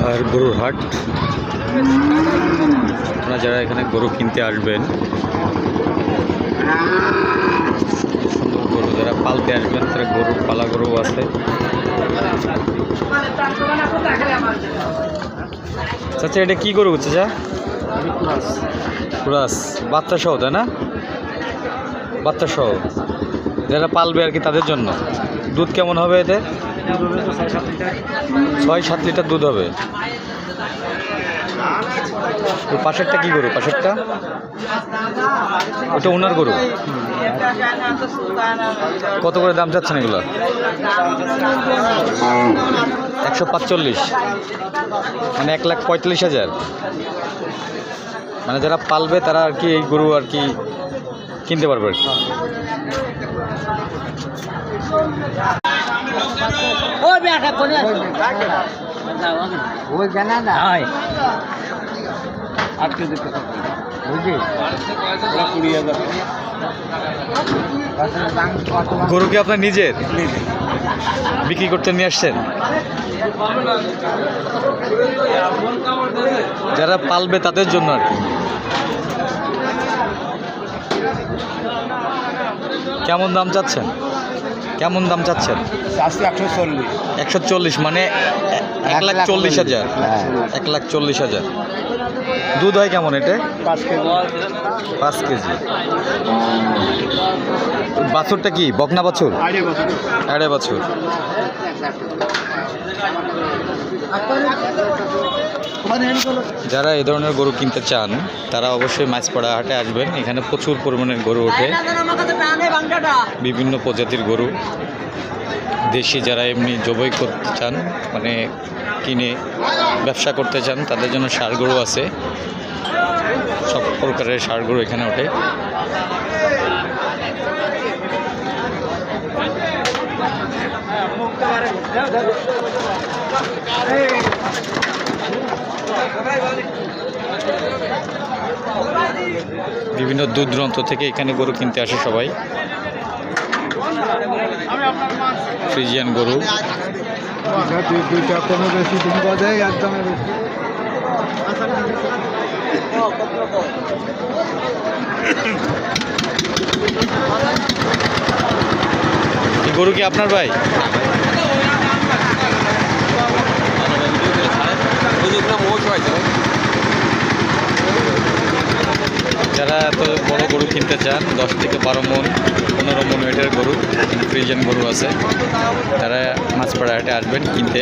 আর গরুর হাট। আপনারা যারা এখানে গরু কিনতে আসবেন, সুন্দর গরু যারা পালতে আসবেন, তারা গরু পালা গরু আছে। চাচা এটা কি গরু চাচা? কুরাস বাচ্চা সহ, তাই না? বাচ্চা সহ যারা পালবে আর কি, তাদের জন্য। দুধ কেমন হবে এতে? 6-7 লিটার দুধ হবে। পাশেরটা কি গরু? পাশেরটা ওটা ওনার গরু। কত করে দাম চাচ্ছেন এগুলো? 145, মানে 1,45,000। মানে যারা পালবে তারা আর কি এই গরু আর কি কিনতে পারবে আর কি। গরু কি আপনার নিজের? বিক্রি করতে নিয়ে আসছেন? যারা পালবে তাদের জন্য আর কি। কেমন দাম চাচ্ছেন? কেমন দাম চাচ্ছেন? 140, মানে 1,40,000। 1,40,000। দুধ হয় কেমন এটা? 5 কেজি। বাছুরটা কি বকনা বাছুর? আড়ে বাছুর। যারা এই ধরনের গরু কিনতে চান তারা অবশ্যই মাছপাড়া হাটে আসবেন। এখানে প্রচুর পরিমাণে গরু ওঠে, বিভিন্ন প্রজাতির গরু। দেশি যারা এমনি জবাই করতে চান, মানে কিনে ব্যবসা করতে চান, তাদের জন্য ষাঁড় গরু আছে। সব প্রকারের ষাঁড় গরু এখানে ওঠে। বিভিন্ন দূর দূরান্ত থেকে এখানে গরু কিনতে আসে সবাই। ফ্রিজিয়ান গরু। এই গরু কি আপনার ভাই? যারা এত বড় গরু কিনতে চান, 10 থেকে 12 মণ 15 মণ ওয়েটের গরু, ফ্রিজিয়ান গরু আছে, তারা মাছপাড়া হাটে আসবেন কিনতে।